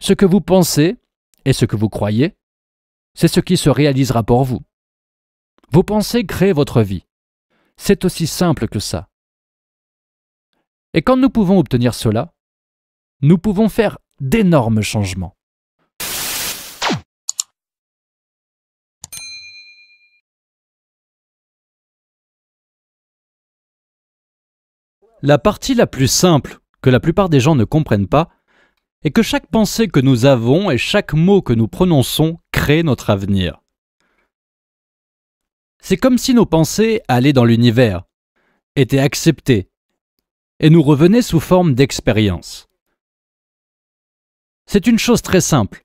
Ce que vous pensez et ce que vous croyez, c'est ce qui se réalisera pour vous. Vos pensées créent votre vie. C'est aussi simple que ça. Et quand nous pouvons obtenir cela, nous pouvons faire d'énormes changements. La partie la plus simple, que la plupart des gens ne comprennent pas, est que chaque pensée que nous avons et chaque mot que nous prononçons crée notre avenir. C'est comme si nos pensées allaient dans l'univers, étaient acceptées, et nous revenaient sous forme d'expérience. C'est une chose très simple,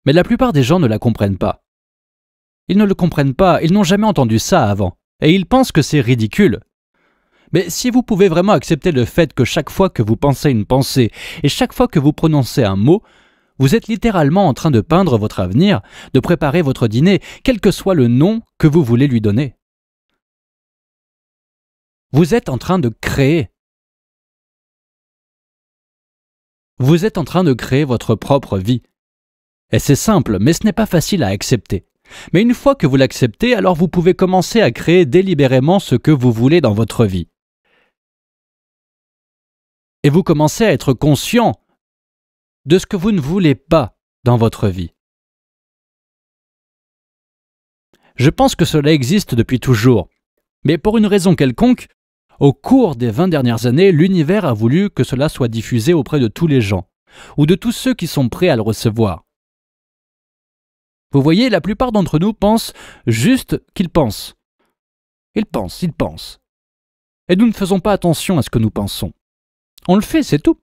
mais la plupart des gens ne la comprennent pas. Ils ne le comprennent pas, ils n'ont jamais entendu ça avant, et ils pensent que c'est ridicule. Mais si vous pouvez vraiment accepter le fait que chaque fois que vous pensez une pensée et chaque fois que vous prononcez un mot, vous êtes littéralement en train de peindre votre avenir, de préparer votre dîner, quel que soit le nom que vous voulez lui donner. Vous êtes en train de créer. Vous êtes en train de créer votre propre vie. Et c'est simple, mais ce n'est pas facile à accepter. Mais une fois que vous l'acceptez, alors vous pouvez commencer à créer délibérément ce que vous voulez dans votre vie. Et vous commencez à être conscient de ce que vous ne voulez pas dans votre vie. Je pense que cela existe depuis toujours, mais pour une raison quelconque, au cours des 20 dernières années, l'univers a voulu que cela soit diffusé auprès de tous les gens, ou de tous ceux qui sont prêts à le recevoir. Vous voyez, la plupart d'entre nous pensent juste qu'ils pensent. Ils pensent. Et nous ne faisons pas attention à ce que nous pensons. On le fait, c'est tout.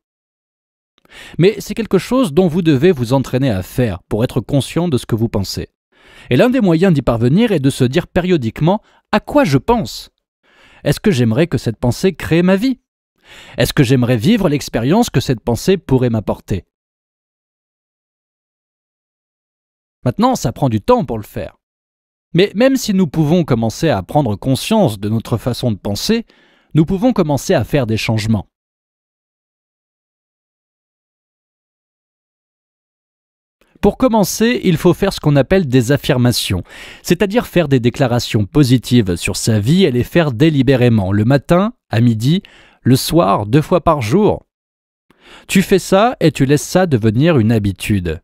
Mais c'est quelque chose dont vous devez vous entraîner à faire pour être conscient de ce que vous pensez. Et l'un des moyens d'y parvenir est de se dire périodiquement « à quoi je pense ?» Est-ce que j'aimerais que cette pensée crée ma vie? Est-ce que j'aimerais vivre l'expérience que cette pensée pourrait m'apporter? Maintenant, ça prend du temps pour le faire. Mais même si nous pouvons commencer à prendre conscience de notre façon de penser, nous pouvons commencer à faire des changements. Pour commencer, il faut faire ce qu'on appelle des affirmations, c'est-à-dire faire des déclarations positives sur sa vie et les faire délibérément, le matin, à midi, le soir, 2 fois par jour. Tu fais ça et tu laisses ça devenir une habitude.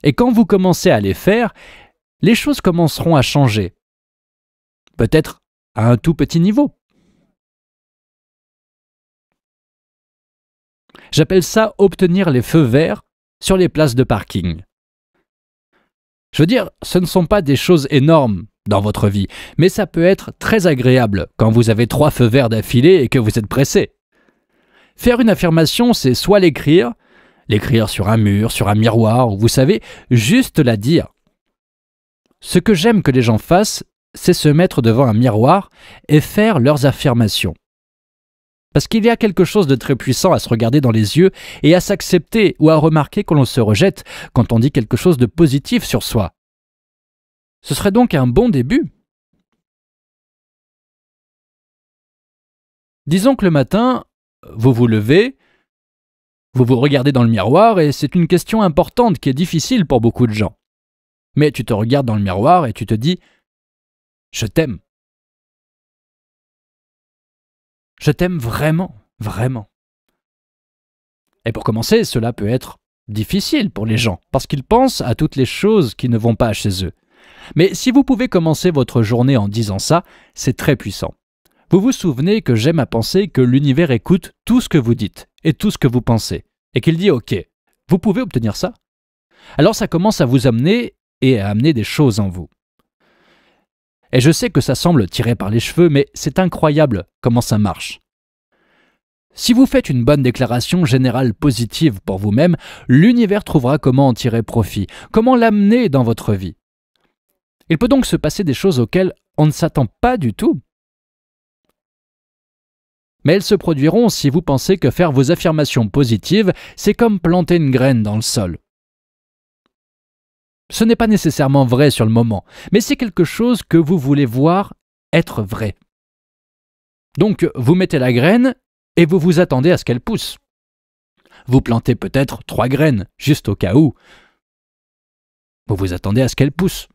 Et quand vous commencez à les faire, les choses commenceront à changer. Peut-être à un tout petit niveau. J'appelle ça obtenir les feux verts sur les places de parking. Je veux dire, ce ne sont pas des choses énormes dans votre vie, mais ça peut être très agréable quand vous avez 3 feux verts d'affilée et que vous êtes pressé. Faire une affirmation, c'est soit l'écrire sur un mur, sur un miroir, ou vous savez, juste la dire. Ce que j'aime que les gens fassent, c'est se mettre devant un miroir et faire leurs affirmations. Parce qu'il y a quelque chose de très puissant à se regarder dans les yeux et à s'accepter ou à remarquer quand l'on se rejette, quand on dit quelque chose de positif sur soi. Ce serait donc un bon début. Disons que le matin, vous vous levez, vous vous regardez dans le miroir et c'est une question importante qui est difficile pour beaucoup de gens. Mais tu te regardes dans le miroir et tu te dis « Je t'aime ». Je t'aime vraiment, vraiment. Et pour commencer, cela peut être difficile pour les gens, parce qu'ils pensent à toutes les choses qui ne vont pas chez eux. Mais si vous pouvez commencer votre journée en disant ça, c'est très puissant. Vous vous souvenez que j'aime à penser que l'univers écoute tout ce que vous dites et tout ce que vous pensez, et qu'il dit « Ok, vous pouvez obtenir ça ?» Alors ça commence à vous amener et à amener des choses en vous. Et je sais que ça semble tiré par les cheveux, mais c'est incroyable comment ça marche. Si vous faites une bonne déclaration générale positive pour vous-même, l'univers trouvera comment en tirer profit, comment l'amener dans votre vie. Il peut donc se passer des choses auxquelles on ne s'attend pas du tout. Mais elles se produiront si vous pensez que faire vos affirmations positives, c'est comme planter une graine dans le sol. Ce n'est pas nécessairement vrai sur le moment, mais c'est quelque chose que vous voulez voir être vrai. Donc, vous mettez la graine et vous vous attendez à ce qu'elle pousse. vous plantez peut-être 3 graines, juste au cas où. Vous vous attendez à ce qu'elles poussent.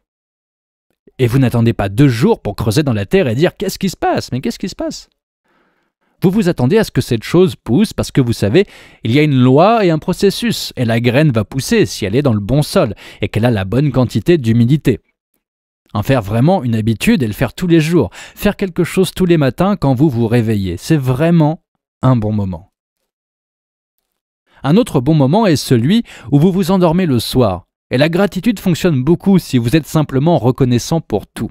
Et vous n'attendez pas 2 jours pour creuser dans la terre et dire « Qu'est-ce qui se passe ? Mais qu'est-ce qui se passe ?» Vous vous attendez à ce que cette chose pousse parce que vous savez, il y a une loi et un processus, et la graine va pousser si elle est dans le bon sol et qu'elle a la bonne quantité d'humidité. En faire vraiment une habitude et le faire tous les jours, faire quelque chose tous les matins quand vous vous réveillez, c'est vraiment un bon moment. Un autre bon moment est celui où vous vous endormez le soir, et la gratitude fonctionne beaucoup si vous êtes simplement reconnaissant pour tout.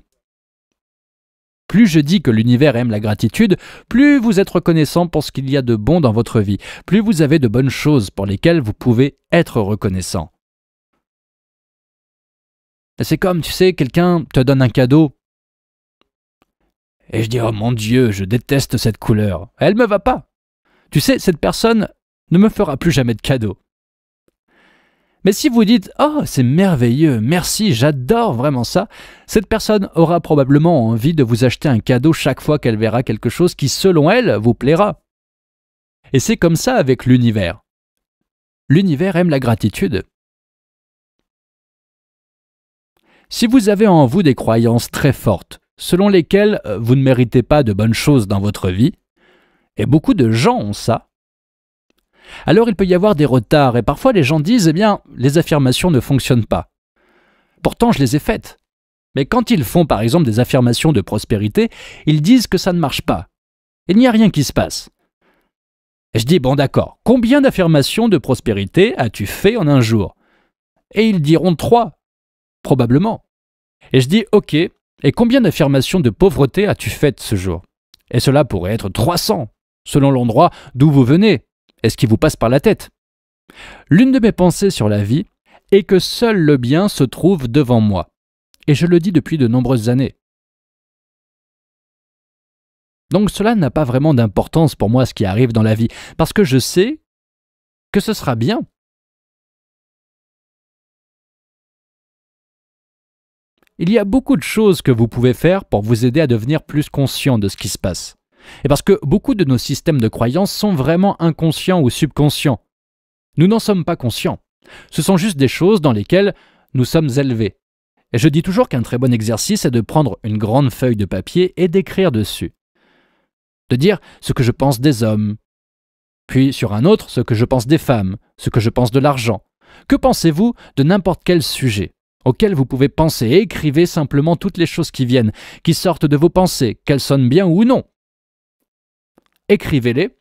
Plus je dis que l'univers aime la gratitude, plus vous êtes reconnaissant pour ce qu'il y a de bon dans votre vie, plus vous avez de bonnes choses pour lesquelles vous pouvez être reconnaissant. C'est comme, tu sais, quelqu'un te donne un cadeau, et je dis « Oh mon Dieu, je déteste cette couleur, elle me va pas !» Tu sais, cette personne ne me fera plus jamais de cadeau. Mais si vous dites « Oh, c'est merveilleux, merci, j'adore vraiment ça », cette personne aura probablement envie de vous acheter un cadeau chaque fois qu'elle verra quelque chose qui, selon elle, vous plaira. Et c'est comme ça avec l'univers. L'univers aime la gratitude. Si vous avez en vous des croyances très fortes, selon lesquelles vous ne méritez pas de bonnes choses dans votre vie, et beaucoup de gens ont ça, alors il peut y avoir des retards et parfois les gens disent « Eh bien, les affirmations ne fonctionnent pas. » Pourtant, je les ai faites. Mais quand ils font par exemple des affirmations de prospérité, ils disent que ça ne marche pas. Il n'y a rien qui se passe. Et je dis « Bon d'accord, combien d'affirmations de prospérité as-tu fait en un jour ?» Et ils diront 3, probablement. Et je dis « Ok, et combien d'affirmations de pauvreté as-tu faites ce jour ?» Et cela pourrait être 300, selon l'endroit d'où vous venez. Et ce qui vous passe par la tête. L'une de mes pensées sur la vie est que seul le bien se trouve devant moi. Et je le dis depuis de nombreuses années. Donc cela n'a pas vraiment d'importance pour moi ce qui arrive dans la vie, parce que je sais que ce sera bien. Il y a beaucoup de choses que vous pouvez faire pour vous aider à devenir plus conscient de ce qui se passe. Et parce que beaucoup de nos systèmes de croyances sont vraiment inconscients ou subconscients. Nous n'en sommes pas conscients. Ce sont juste des choses dans lesquelles nous sommes élevés. Et je dis toujours qu'un très bon exercice est de prendre une grande feuille de papier et d'écrire dessus. De dire ce que je pense des hommes, puis sur un autre ce que je pense des femmes, ce que je pense de l'argent. Que pensez-vous de n'importe quel sujet auquel vous pouvez penser et écrivez simplement toutes les choses qui viennent, qui sortent de vos pensées, qu'elles sonnent bien ou non. Écrivez-les,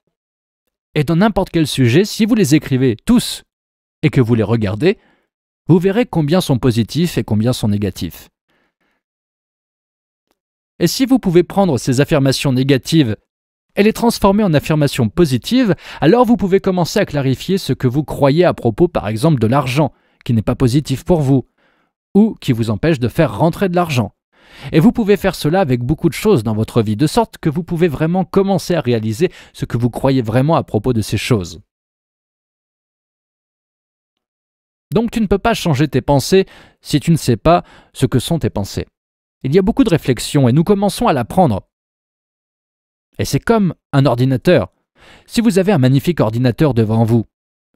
et dans n'importe quel sujet, si vous les écrivez tous et que vous les regardez, vous verrez combien sont positifs et combien sont négatifs. Et si vous pouvez prendre ces affirmations négatives et les transformer en affirmations positives, alors vous pouvez commencer à clarifier ce que vous croyez à propos, par exemple, de l'argent, qui n'est pas positif pour vous, ou qui vous empêche de faire rentrer de l'argent. Et vous pouvez faire cela avec beaucoup de choses dans votre vie, de sorte que vous pouvez vraiment commencer à réaliser ce que vous croyez vraiment à propos de ces choses. Donc tu ne peux pas changer tes pensées si tu ne sais pas ce que sont tes pensées. Il y a beaucoup de réflexions et nous commençons à l'apprendre. Et c'est comme un ordinateur. Si vous avez un magnifique ordinateur devant vous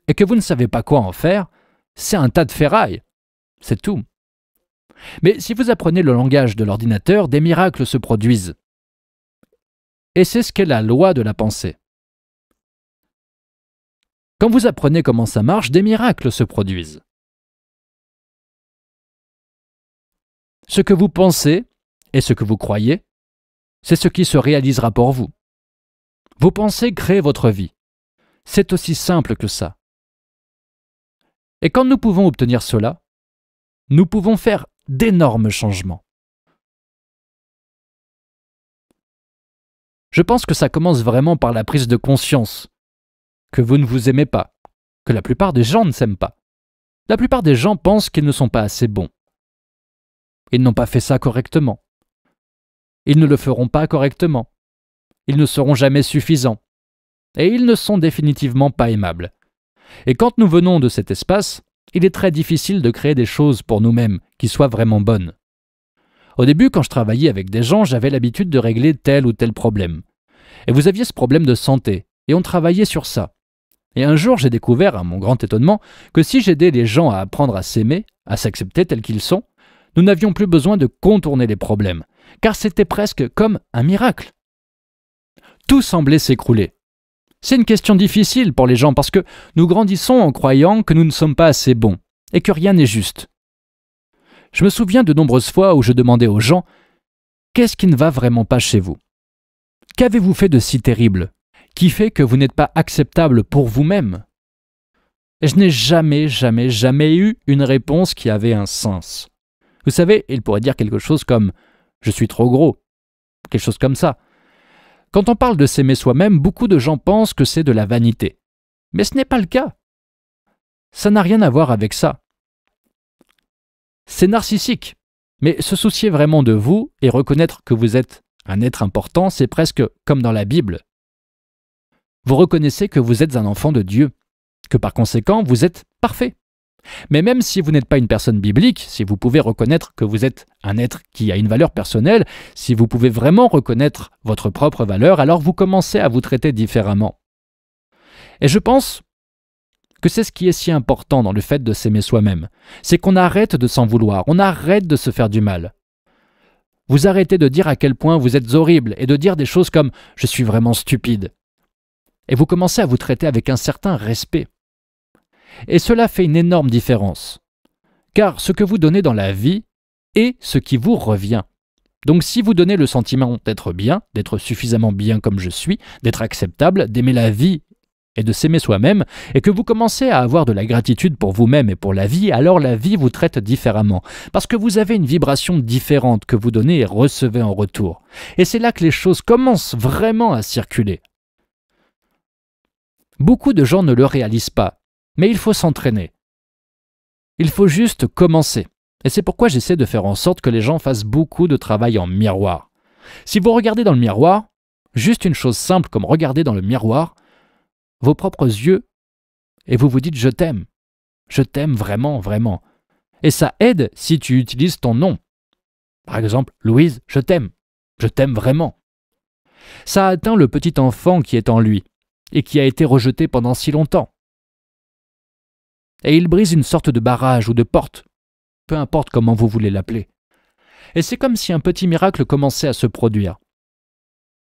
et que vous ne savez pas quoi en faire, c'est un tas de ferraille. C'est tout. Mais si vous apprenez le langage de l'ordinateur, des miracles se produisent. Et c'est ce qu'est la loi de la pensée. Quand vous apprenez comment ça marche, des miracles se produisent. Ce que vous pensez et ce que vous croyez, c'est ce qui se réalisera pour vous. Vos pensées créent votre vie. C'est aussi simple que ça. Et quand nous pouvons obtenir cela, nous pouvons faire d'énormes changements. Je pense que ça commence vraiment par la prise de conscience que vous ne vous aimez pas, que la plupart des gens ne s'aiment pas. La plupart des gens pensent qu'ils ne sont pas assez bons. Ils n'ont pas fait ça correctement. Ils ne le feront pas correctement. Ils ne seront jamais suffisants. Et ils ne sont définitivement pas aimables. Et quand nous venons de cet espace, il est très difficile de créer des choses pour nous-mêmes qui soient vraiment bonnes. Au début, quand je travaillais avec des gens, j'avais l'habitude de régler tel ou tel problème. Et vous aviez ce problème de santé, et on travaillait sur ça. Et un jour, j'ai découvert, à mon grand étonnement, que si j'aidais les gens à apprendre à s'aimer, à s'accepter tels qu'ils sont, nous n'avions plus besoin de contourner les problèmes, car c'était presque comme un miracle. Tout semblait s'écrouler. C'est une question difficile pour les gens parce que nous grandissons en croyant que nous ne sommes pas assez bons et que rien n'est juste. Je me souviens de nombreuses fois où je demandais aux gens « Qu'est-ce qui ne va vraiment pas chez vous ? Qu'avez-vous fait de si terrible ? Qui fait que vous n'êtes pas acceptable pour vous-même » Et je n'ai jamais eu une réponse qui avait un sens. Vous savez, il pourrait dire quelque chose comme « Je suis trop gros », quelque chose comme ça. Quand on parle de s'aimer soi-même, beaucoup de gens pensent que c'est de la vanité. Mais ce n'est pas le cas. Ça n'a rien à voir avec ça. C'est narcissique. Mais se soucier vraiment de vous et reconnaître que vous êtes un être important, c'est presque comme dans la Bible. Vous reconnaissez que vous êtes un enfant de Dieu, que par conséquent, vous êtes parfait. Mais même si vous n'êtes pas une personne biblique, si vous pouvez reconnaître que vous êtes un être qui a une valeur personnelle, si vous pouvez vraiment reconnaître votre propre valeur, alors vous commencez à vous traiter différemment. Et je pense que c'est ce qui est si important dans le fait de s'aimer soi-même. C'est qu'on arrête de s'en vouloir, on arrête de se faire du mal. Vous arrêtez de dire à quel point vous êtes horrible et de dire des choses comme « je suis vraiment stupide ». Et vous commencez à vous traiter avec un certain respect. Et cela fait une énorme différence. Car ce que vous donnez dans la vie est ce qui vous revient. Donc si vous donnez le sentiment d'être bien, d'être suffisamment bien comme je suis, d'être acceptable, d'aimer la vie et de s'aimer soi-même, et que vous commencez à avoir de la gratitude pour vous-même et pour la vie, alors la vie vous traite différemment. Parce que vous avez une vibration différente que vous donnez et recevez en retour. Et c'est là que les choses commencent vraiment à circuler. Beaucoup de gens ne le réalisent pas. Mais il faut s'entraîner. Il faut juste commencer. Et c'est pourquoi j'essaie de faire en sorte que les gens fassent beaucoup de travail en miroir. Si vous regardez dans le miroir, juste une chose simple comme regarder dans le miroir, vos propres yeux, et vous vous dites « je t'aime ». Je t'aime vraiment, vraiment. Et ça aide si tu utilises ton nom. Par exemple, Louise, je t'aime vraiment. Ça atteint le petit enfant qui est en lui et qui a été rejeté pendant si longtemps. Et il brise une sorte de barrage ou de porte, peu importe comment vous voulez l'appeler. Et c'est comme si un petit miracle commençait à se produire.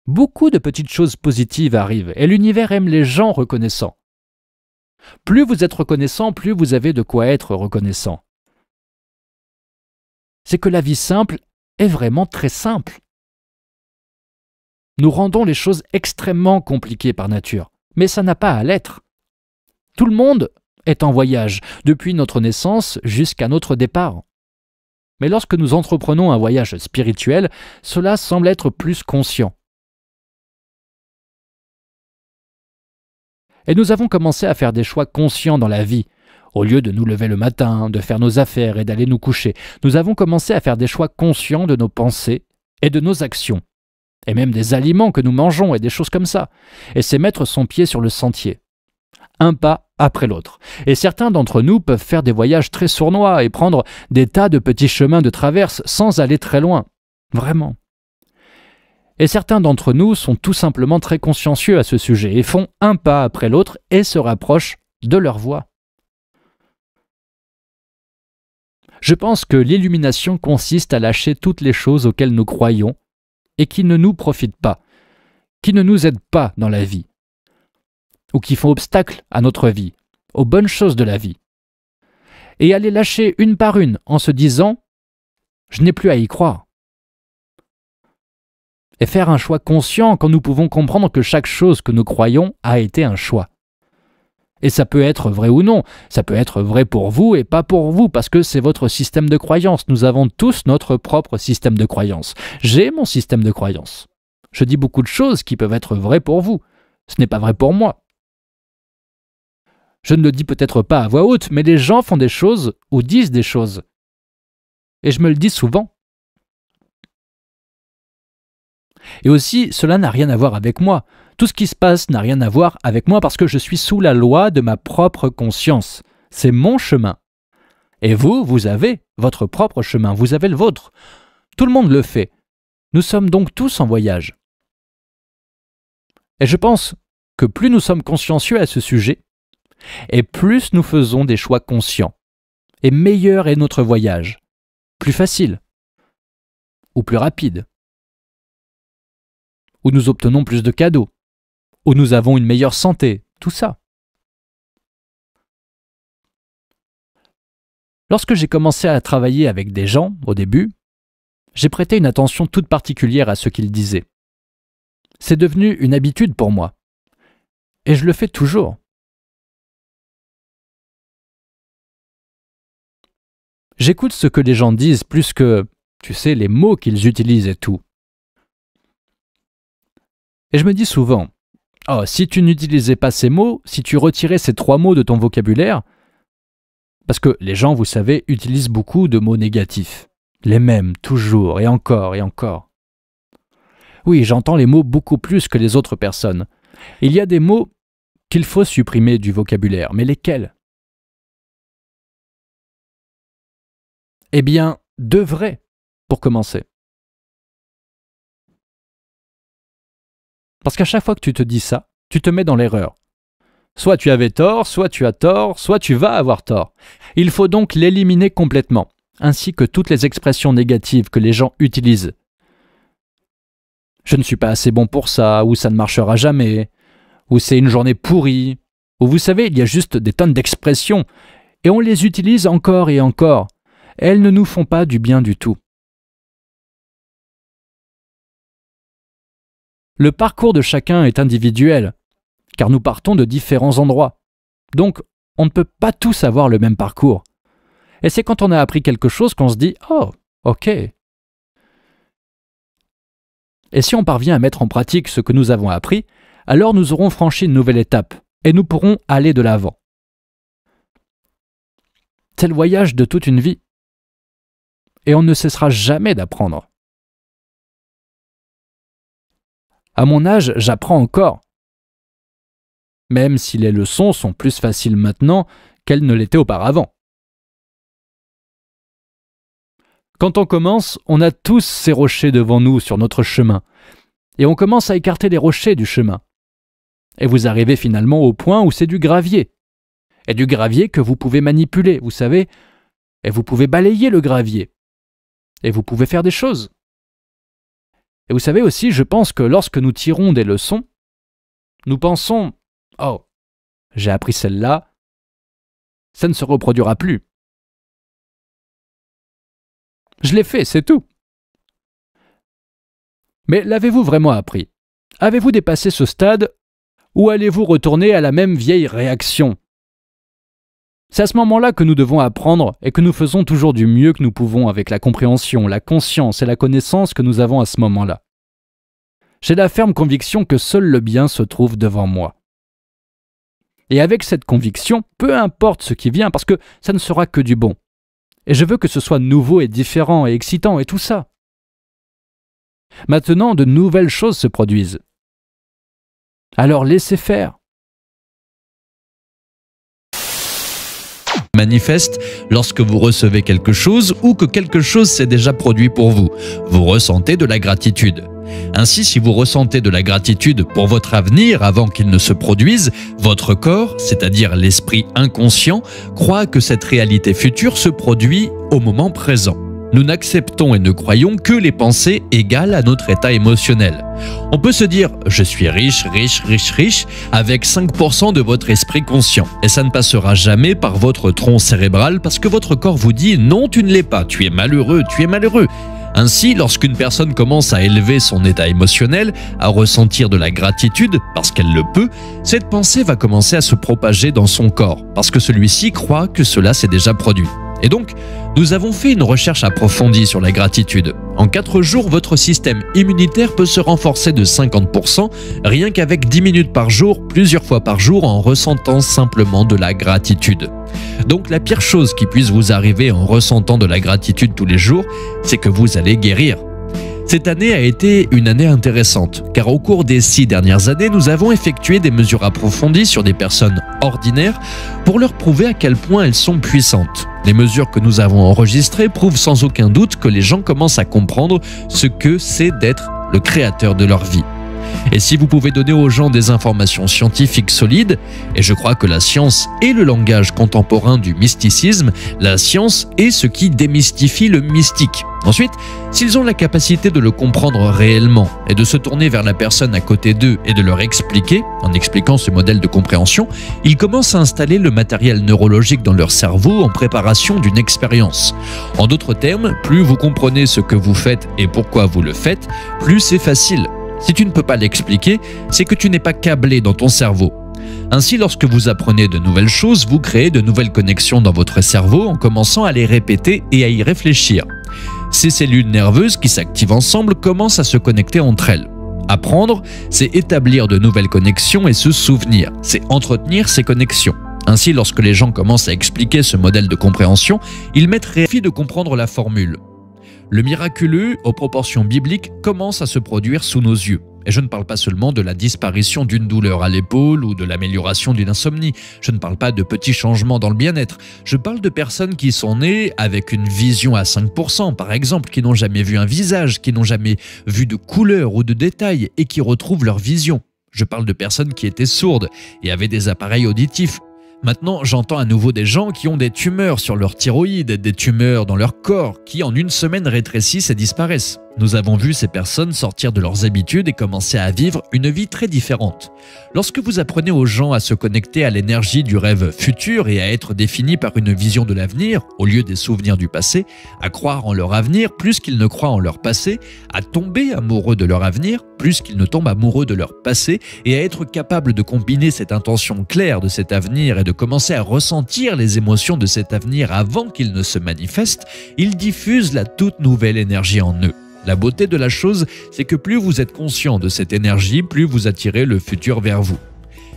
Beaucoup de petites choses positives arrivent, et l'univers aime les gens reconnaissants. Plus vous êtes reconnaissant, plus vous avez de quoi être reconnaissant. C'est que la vie simple est vraiment très simple. Nous rendons les choses extrêmement compliquées par nature, mais ça n'a pas à l'être. Tout le monde est en voyage, depuis notre naissance jusqu'à notre départ. Mais lorsque nous entreprenons un voyage spirituel, cela semble être plus conscient. Et nous avons commencé à faire des choix conscients dans la vie. Au lieu de nous lever le matin, de faire nos affaires et d'aller nous coucher, nous avons commencé à faire des choix conscients de nos pensées et de nos actions. Et même des aliments que nous mangeons et des choses comme ça. Et c'est mettre son pied sur le sentier. Un pas après l'autre. Et certains d'entre nous peuvent faire des voyages très sournois et prendre des tas de petits chemins de traverse sans aller très loin. Vraiment. Et certains d'entre nous sont tout simplement très consciencieux à ce sujet et font un pas après l'autre et se rapprochent de leur voie. Je pense que l'illumination consiste à lâcher toutes les choses auxquelles nous croyons et qui ne nous profitent pas, qui ne nous aident pas dans la vie, ou qui font obstacle à notre vie, aux bonnes choses de la vie. Et à les lâcher une par une en se disant « je n'ai plus à y croire ». Et faire un choix conscient quand nous pouvons comprendre que chaque chose que nous croyons a été un choix. Et ça peut être vrai ou non, ça peut être vrai pour vous et pas pour vous, parce que c'est votre système de croyance. Nous avons tous notre propre système de croyance. J'ai mon système de croyance. Je dis beaucoup de choses qui peuvent être vraies pour vous. Ce n'est pas vrai pour moi. Je ne le dis peut-être pas à voix haute, mais les gens font des choses ou disent des choses. Et je me le dis souvent. Et aussi, cela n'a rien à voir avec moi. Tout ce qui se passe n'a rien à voir avec moi parce que je suis sous la loi de ma propre conscience. C'est mon chemin. Et vous, vous avez votre propre chemin, vous avez le vôtre. Tout le monde le fait. Nous sommes donc tous en voyage. Et je pense que plus nous sommes consciencieux à ce sujet, Et plus nous faisons des choix conscients, et meilleur est notre voyage. Plus facile. Ou plus rapide. Où nous obtenons plus de cadeaux. Où nous avons une meilleure santé. Tout ça. Lorsque j'ai commencé à travailler avec des gens, au début, j'ai prêté une attention toute particulière à ce qu'ils disaient. C'est devenu une habitude pour moi. Et je le fais toujours. J'écoute ce que les gens disent plus que, tu sais, les mots qu'ils utilisent et tout. Et je me dis souvent, oh, si tu n'utilisais pas ces mots, si tu retirais ces 3 mots de ton vocabulaire, parce que les gens, vous savez, utilisent beaucoup de mots négatifs. Les mêmes, toujours, et encore, et encore. Oui, j'entends les mots beaucoup plus que les autres personnes. Il y a des mots qu'il faut supprimer du vocabulaire, mais lesquels? Eh bien, 2 vrais, pour commencer. Parce qu'à chaque fois que tu te dis ça, tu te mets dans l'erreur. Soit tu avais tort, soit tu as tort, soit tu vas avoir tort. Il faut donc l'éliminer complètement, ainsi que toutes les expressions négatives que les gens utilisent. Je ne suis pas assez bon pour ça, ou ça ne marchera jamais, ou c'est une journée pourrie, ou vous savez, il y a juste des tonnes d'expressions, et on les utilise encore et encore. Elles ne nous font pas du bien du tout. Le parcours de chacun est individuel, car nous partons de différents endroits. Donc, on ne peut pas tous avoir le même parcours. Et c'est quand on a appris quelque chose qu'on se dit « Oh, ok ». Et si on parvient à mettre en pratique ce que nous avons appris, alors nous aurons franchi une nouvelle étape, et nous pourrons aller de l'avant. C'est le voyage de toute une vie. Et on ne cessera jamais d'apprendre. À mon âge, j'apprends encore. Même si les leçons sont plus faciles maintenant qu'elles ne l'étaient auparavant. Quand on commence, on a tous ces rochers devant nous sur notre chemin. Et on commence à écarter les rochers du chemin. Et vous arrivez finalement au point où c'est du gravier. Et du gravier que vous pouvez manipuler, vous savez. Et vous pouvez balayer le gravier. Et vous pouvez faire des choses. Et vous savez aussi, je pense que lorsque nous tirons des leçons, nous pensons « Oh, j'ai appris celle-là, ça ne se reproduira plus. » Je l'ai fait, c'est tout. Mais l'avez-vous vraiment appris? Avez-vous dépassé ce stade ou allez-vous retourner à la même vieille réaction? C'est à ce moment-là que nous devons apprendre et que nous faisons toujours du mieux que nous pouvons avec la compréhension, la conscience et la connaissance que nous avons à ce moment-là. J'ai la ferme conviction que seul le bien se trouve devant moi. Et avec cette conviction, peu importe ce qui vient, parce que ça ne sera que du bon. Et je veux que ce soit nouveau et différent et excitant et tout ça. Maintenant, de nouvelles choses se produisent. Alors laissez faire. Manifeste lorsque vous recevez quelque chose ou que quelque chose s'est déjà produit pour vous. Vous ressentez de la gratitude. Ainsi, si vous ressentez de la gratitude pour votre avenir avant qu'il ne se produise, votre corps, c'est-à-dire l'esprit inconscient, croit que cette réalité future se produit au moment présent. Nous n'acceptons et ne croyons que les pensées égales à notre état émotionnel. On peut se dire « je suis riche, riche, riche, riche » avec 5% de votre esprit conscient. Et ça ne passera jamais par votre tronc cérébral parce que votre corps vous dit « non, tu ne l'es pas, tu es malheureux, tu es malheureux ». Ainsi, lorsqu'une personne commence à élever son état émotionnel, à ressentir de la gratitude parce qu'elle le peut, cette pensée va commencer à se propager dans son corps parce que celui-ci croit que cela s'est déjà produit. Et donc, nous avons fait une recherche approfondie sur la gratitude. En 4 jours, votre système immunitaire peut se renforcer de 50% rien qu'avec 10 minutes par jour, plusieurs fois par jour, en ressentant simplement de la gratitude. Donc la pire chose qui puisse vous arriver en ressentant de la gratitude tous les jours, c'est que vous allez guérir. Cette année a été une année intéressante, car au cours des 6 dernières années, nous avons effectué des mesures approfondies sur des personnes ordinaires pour leur prouver à quel point elles sont puissantes. Les mesures que nous avons enregistrées prouvent sans aucun doute que les gens commencent à comprendre ce que c'est d'être le créateur de leur vie. Et si vous pouvez donner aux gens des informations scientifiques solides, et je crois que la science est le langage contemporain du mysticisme, la science est ce qui démystifie le mystique. Ensuite, s'ils ont la capacité de le comprendre réellement et de se tourner vers la personne à côté d'eux et de leur expliquer, en expliquant ce modèle de compréhension, ils commencent à installer le matériel neurologique dans leur cerveau en préparation d'une expérience. En d'autres termes, plus vous comprenez ce que vous faites et pourquoi vous le faites, plus c'est facile. Si tu ne peux pas l'expliquer, c'est que tu n'es pas câblé dans ton cerveau. Ainsi, lorsque vous apprenez de nouvelles choses, vous créez de nouvelles connexions dans votre cerveau en commençant à les répéter et à y réfléchir. Ces cellules nerveuses qui s'activent ensemble commencent à se connecter entre elles. Apprendre, c'est établir de nouvelles connexions et se souvenir, c'est entretenir ces connexions. Ainsi, lorsque les gens commencent à expliquer ce modèle de compréhension, ils mettent réfi de comprendre la formule. Le miraculeux, aux proportions bibliques, commence à se produire sous nos yeux. Et je ne parle pas seulement de la disparition d'une douleur à l'épaule ou de l'amélioration d'une insomnie. Je ne parle pas de petits changements dans le bien-être. Je parle de personnes qui sont nées avec une vision à 5%, par exemple, qui n'ont jamais vu un visage, qui n'ont jamais vu de couleur ou de détails et qui retrouvent leur vision. Je parle de personnes qui étaient sourdes et avaient des appareils auditifs. Maintenant, j'entends à nouveau des gens qui ont des tumeurs sur leur thyroïde, des tumeurs dans leur corps, qui en une semaine rétrécissent et disparaissent. Nous avons vu ces personnes sortir de leurs habitudes et commencer à vivre une vie très différente. Lorsque vous apprenez aux gens à se connecter à l'énergie du rêve futur et à être définis par une vision de l'avenir, au lieu des souvenirs du passé, à croire en leur avenir plus qu'ils ne croient en leur passé, à tomber amoureux de leur avenir plus qu'ils ne tombent amoureux de leur passé et à être capables de combiner cette intention claire de cet avenir et de commencer à ressentir les émotions de cet avenir avant qu'il ne se manifeste, ils diffusent la toute nouvelle énergie en eux. La beauté de la chose, c'est que plus vous êtes conscient de cette énergie, plus vous attirez le futur vers vous.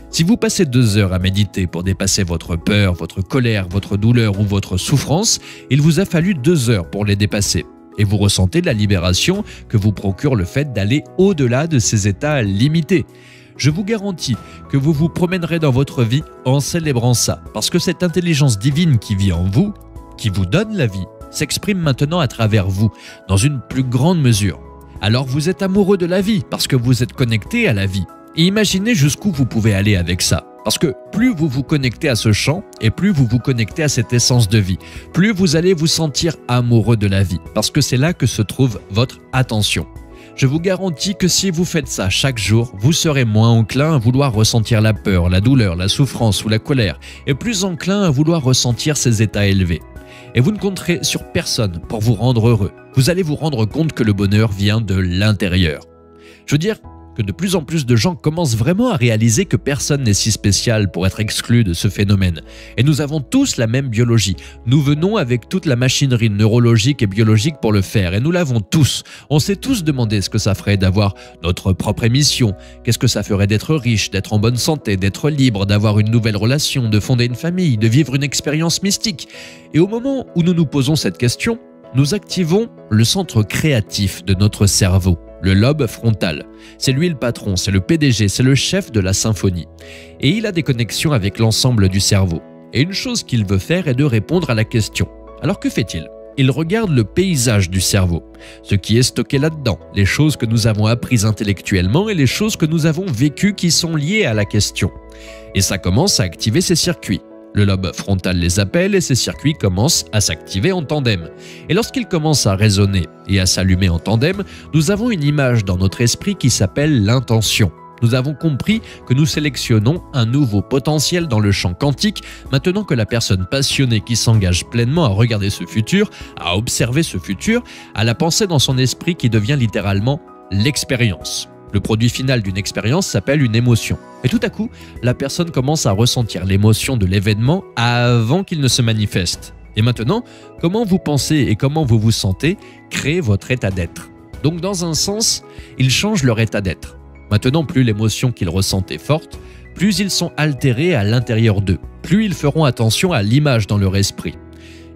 Si vous passez 2 heures à méditer pour dépasser votre peur, votre colère, votre douleur ou votre souffrance, il vous a fallu 2 heures pour les dépasser. Et vous ressentez la libération que vous procure le fait d'aller au-delà de ces états limités. Je vous garantis que vous vous promènerez dans votre vie en célébrant ça, parce que cette intelligence divine qui vit en vous, qui vous donne la vie, s'exprime maintenant à travers vous, dans une plus grande mesure. Alors vous êtes amoureux de la vie, parce que vous êtes connecté à la vie. Et imaginez jusqu'où vous pouvez aller avec ça. Parce que plus vous vous connectez à ce champ, et plus vous vous connectez à cette essence de vie, plus vous allez vous sentir amoureux de la vie, parce que c'est là que se trouve votre attention. Je vous garantis que si vous faites ça chaque jour, vous serez moins enclin à vouloir ressentir la peur, la douleur, la souffrance ou la colère, et plus enclin à vouloir ressentir ces états élevés. Et vous ne compterez sur personne pour vous rendre heureux. Vous allez vous rendre compte que le bonheur vient de l'intérieur. Je veux dire que de plus en plus de gens commencent vraiment à réaliser que personne n'est si spécial pour être exclu de ce phénomène. Et nous avons tous la même biologie. Nous venons avec toute la machinerie neurologique et biologique pour le faire. Et nous l'avons tous. On s'est tous demandé ce que ça ferait d'avoir notre propre émission. Qu'est-ce que ça ferait d'être riche, d'être en bonne santé, d'être libre, d'avoir une nouvelle relation, de fonder une famille, de vivre une expérience mystique. Et au moment où nous nous posons cette question, nous activons le centre créatif de notre cerveau. Le lobe frontal. C'est lui le patron, c'est le PDG, c'est le chef de la symphonie. Et il a des connexions avec l'ensemble du cerveau. Et une chose qu'il veut faire est de répondre à la question. Alors que fait-il ? Il regarde le paysage du cerveau, ce qui est stocké là-dedans, les choses que nous avons apprises intellectuellement et les choses que nous avons vécues qui sont liées à la question. Et ça commence à activer ces circuits. Le lobe frontal les appelle et ces circuits commencent à s'activer en tandem. Et lorsqu'ils commencent à résonner et à s'allumer en tandem, nous avons une image dans notre esprit qui s'appelle l'intention. Nous avons compris que nous sélectionnons un nouveau potentiel dans le champ quantique maintenant que la personne passionnée qui s'engage pleinement à regarder ce futur, à observer ce futur, a la pensée dans son esprit qui devient littéralement l'expérience. Le produit final d'une expérience s'appelle une émotion. Et tout à coup, la personne commence à ressentir l'émotion de l'événement avant qu'il ne se manifeste. Et maintenant, comment vous pensez et comment vous vous sentez crée votre état d'être. Donc dans un sens, ils changent leur état d'être. Maintenant, plus l'émotion qu'ils ressentent est forte, plus ils sont altérés à l'intérieur d'eux, plus ils feront attention à l'image dans leur esprit.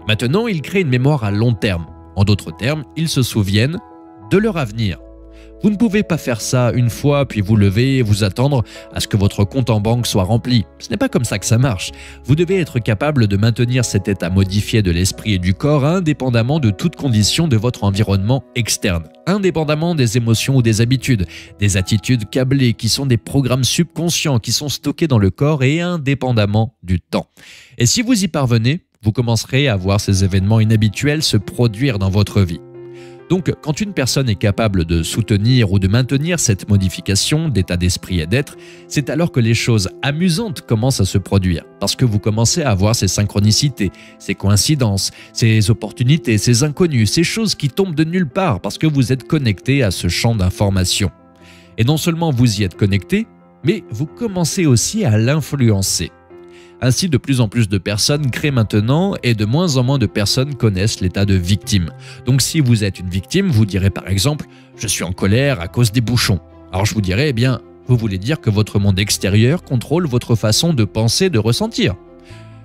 Maintenant, ils créent une mémoire à long terme. En d'autres termes, ils se souviennent de leur avenir. Vous ne pouvez pas faire ça une fois, puis vous lever et vous attendre à ce que votre compte en banque soit rempli. Ce n'est pas comme ça que ça marche. Vous devez être capable de maintenir cet état modifié de l'esprit et du corps indépendamment de toute condition de votre environnement externe, indépendamment des émotions ou des habitudes, des attitudes câblées qui sont des programmes subconscients qui sont stockés dans le corps et indépendamment du temps. Et si vous y parvenez, vous commencerez à voir ces événements inhabituels se produire dans votre vie. Donc, quand une personne est capable de soutenir ou de maintenir cette modification d'état d'esprit et d'être, c'est alors que les choses amusantes commencent à se produire, parce que vous commencez à voir ces synchronicités, ces coïncidences, ces opportunités, ces inconnus, ces choses qui tombent de nulle part parce que vous êtes connecté à ce champ d'information. Et non seulement vous y êtes connecté, mais vous commencez aussi à l'influencer. Ainsi, de plus en plus de personnes créent maintenant et de moins en moins de personnes connaissent l'état de victime. Donc si vous êtes une victime, vous direz par exemple « je suis en colère à cause des bouchons ». Alors je vous dirais, eh bien, vous voulez dire que votre monde extérieur contrôle votre façon de penser, de ressentir.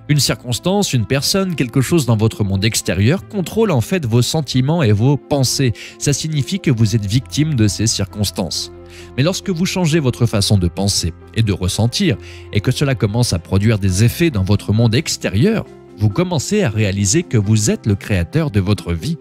Une circonstance, une personne, quelque chose dans votre monde extérieur contrôle en fait vos sentiments et vos pensées. Ça signifie que vous êtes victime de ces circonstances. Mais lorsque vous changez votre façon de penser et de ressentir, et que cela commence à produire des effets dans votre monde extérieur, vous commencez à réaliser que vous êtes le créateur de votre vie.